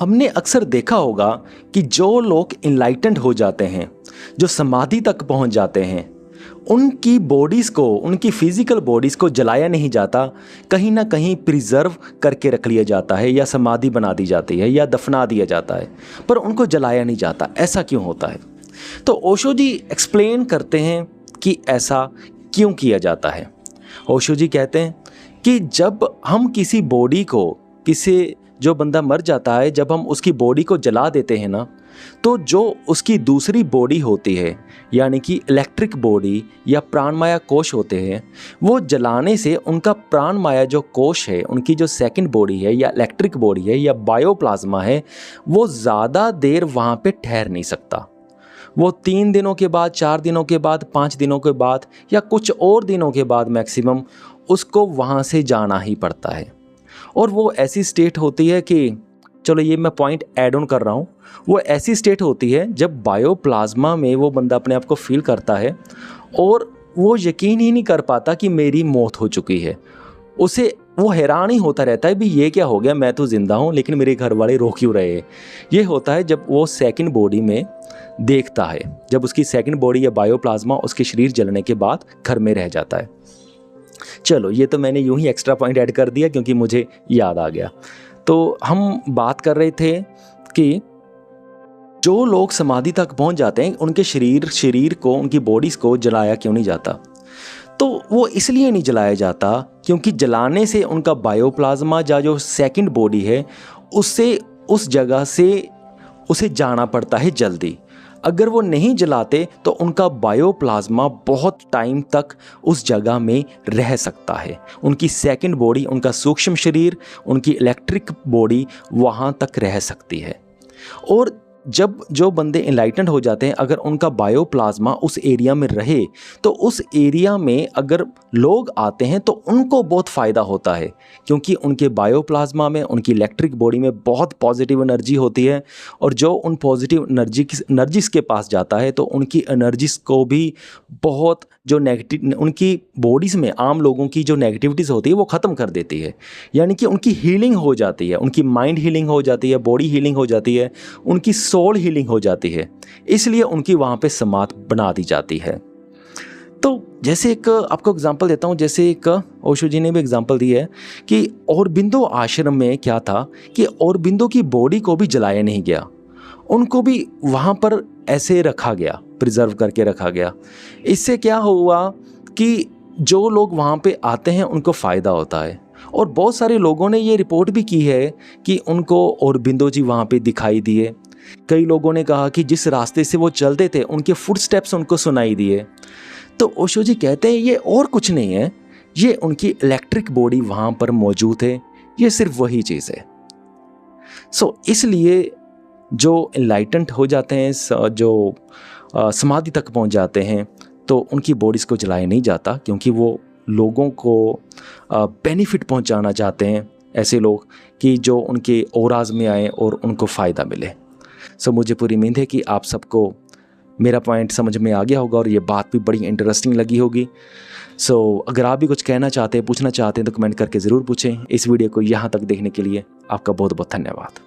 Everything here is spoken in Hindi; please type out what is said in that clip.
हमने अक्सर देखा होगा कि जो लोग इनलाइटेंड हो जाते हैं, जो समाधि तक पहुंच जाते हैं, उनकी बॉडीज़ को, उनकी फिजिकल बॉडीज़ को जलाया नहीं जाता, कहीं ना कहीं प्रिजर्व करके रख लिया जाता है, या समाधि बना दी जाती है, या दफना दिया जाता है, पर उनको जलाया नहीं जाता। ऐसा क्यों होता है? तो ओशो जी एक्सप्लेन करते हैं कि ऐसा क्यों किया जाता है। ओशो जी कहते हैं कि जब हम किसी बॉडी को, किसी जो बंदा मर जाता है, जब हम उसकी बॉडी को जला देते हैं ना, तो जो उसकी दूसरी बॉडी होती है, यानी कि इलेक्ट्रिक बॉडी या प्राणमाया कोश होते हैं, वो जलाने से उनका प्राणमाया जो कोश है, उनकी जो सेकंड बॉडी है या इलेक्ट्रिक बॉडी है या बायोप्लाज्मा है, वो ज़्यादा देर वहाँ पे ठहर नहीं सकता। वो 3 दिनों के बाद, 4 दिनों के बाद, 5 दिनों के बाद या कुछ और दिनों के बाद मैक्सिमम उसको वहाँ से जाना ही पड़ता है। और वो ऐसी स्टेट होती है कि, चलो ये मैं पॉइंट ऐड ऑन कर रहा हूँ, वो ऐसी स्टेट होती है जब बायोप्लाज्मा में वो बंदा अपने आप को फील करता है और वो यकीन ही नहीं कर पाता कि मेरी मौत हो चुकी है। उसे वो हैरान ही होता रहता है, भी ये क्या हो गया, मैं तो ज़िंदा हूँ लेकिन मेरे घर वाले रो क्यों रहे हैं। ये होता है जब वो सेकंड बॉडी में देखता है, जब उसकी सेकंड बॉडी या बायोप्लाज्मा उसके शरीर जलने के बाद घर में रह जाता है। चलो ये तो मैंने यूं ही एक्स्ट्रा पॉइंट ऐड कर दिया क्योंकि मुझे याद आ गया। तो हम बात कर रहे थे कि जो लोग समाधि तक पहुंच जाते हैं, उनके शरीर को, उनकी बॉडीज़ को जलाया क्यों नहीं जाता? तो वो इसलिए नहीं जलाया जाता क्योंकि जलाने से उनका बायोप्लाज्मा या जो सेकंड बॉडी है, उससे, उस जगह से उसे जाना पड़ता है जल्दी। अगर वो नहीं जलाते तो उनका बायोप्लाज्मा बहुत टाइम तक उस जगह में रह सकता है। उनकी सेकंड बॉडी, उनका सूक्ष्म शरीर, उनकी इलेक्ट्रिक बॉडी वहाँ तक रह सकती है। और जब जो बंदे इनलाइटेंड हो जाते हैं, अगर उनका बायोप्लाज्मा उस एरिया में रहे, तो उस एरिया में अगर लोग आते हैं तो उनको बहुत फ़ायदा होता है, क्योंकि उनके बायोप्लाज्मा में, उनकी इलेक्ट्रिक बॉडी में बहुत पॉजिटिव एनर्जी होती है। और जो उन पॉजिटिव एनर्जीज़ के पास जाता है तो उनकी एनर्जीज़ को भी बहुत, जो नेगेटिव उनकी बॉडीज़ में आम लोगों की जो नेगेटिविटीज़ होती है वो ख़त्म कर देती है। यानी कि उनकी हीलिंग हो जाती है, उनकी माइंड हीलिंग हो जाती है, बॉडी हीलिंग हो जाती है, उनकी सोल हीलिंग हो जाती है। इसलिए उनकी वहाँ पे समाधि बना दी जाती है। तो जैसे एक आपको एग्जांपल देता हूँ, जैसे एक ओशो जी ने भी एग्जांपल दी है कि औरबिंदो आश्रम में क्या था कि औरबिंदो की बॉडी को भी जलाया नहीं गया, उनको भी वहाँ पर ऐसे रखा गया, प्रिजर्व करके रखा गया। इससे क्या हुआ कि जो लोग वहाँ पे आते हैं उनको फ़ायदा होता है। और बहुत सारे लोगों ने ये रिपोर्ट भी की है कि उनको औरबिंदो जी वहाँ पे दिखाई दिए। कई लोगों ने कहा कि जिस रास्ते से वो चलते थे उनके फुटस्टेप्स उनको सुनाई दिए। तो ओशो जी कहते हैं ये और कुछ नहीं है, ये उनकी इलेक्ट्रिक बॉडी वहाँ पर मौजूद है, ये सिर्फ वही चीज़ है। इसलिए जो एनलाइटेंड हो जाते हैं, जो समाधि तक पहुँच जाते हैं, तो उनकी बॉडीज़ को जलाया नहीं जाता, क्योंकि वो लोगों को बेनिफिट पहुँचाना चाहते हैं, ऐसे लोग कि जो उनके औराज़ में आए और उनको फ़ायदा मिले। मुझे पूरी उम्मीद है कि आप सबको मेरा पॉइंट समझ में आ गया होगा और ये बात भी बड़ी इंटरेस्टिंग लगी होगी। अगर आप भी कुछ कहना चाहते हैं, पूछना चाहते हैं, तो कमेंट करके ज़रूर पूछें। इस वीडियो को यहाँ तक देखने के लिए आपका बहुत बहुत धन्यवाद।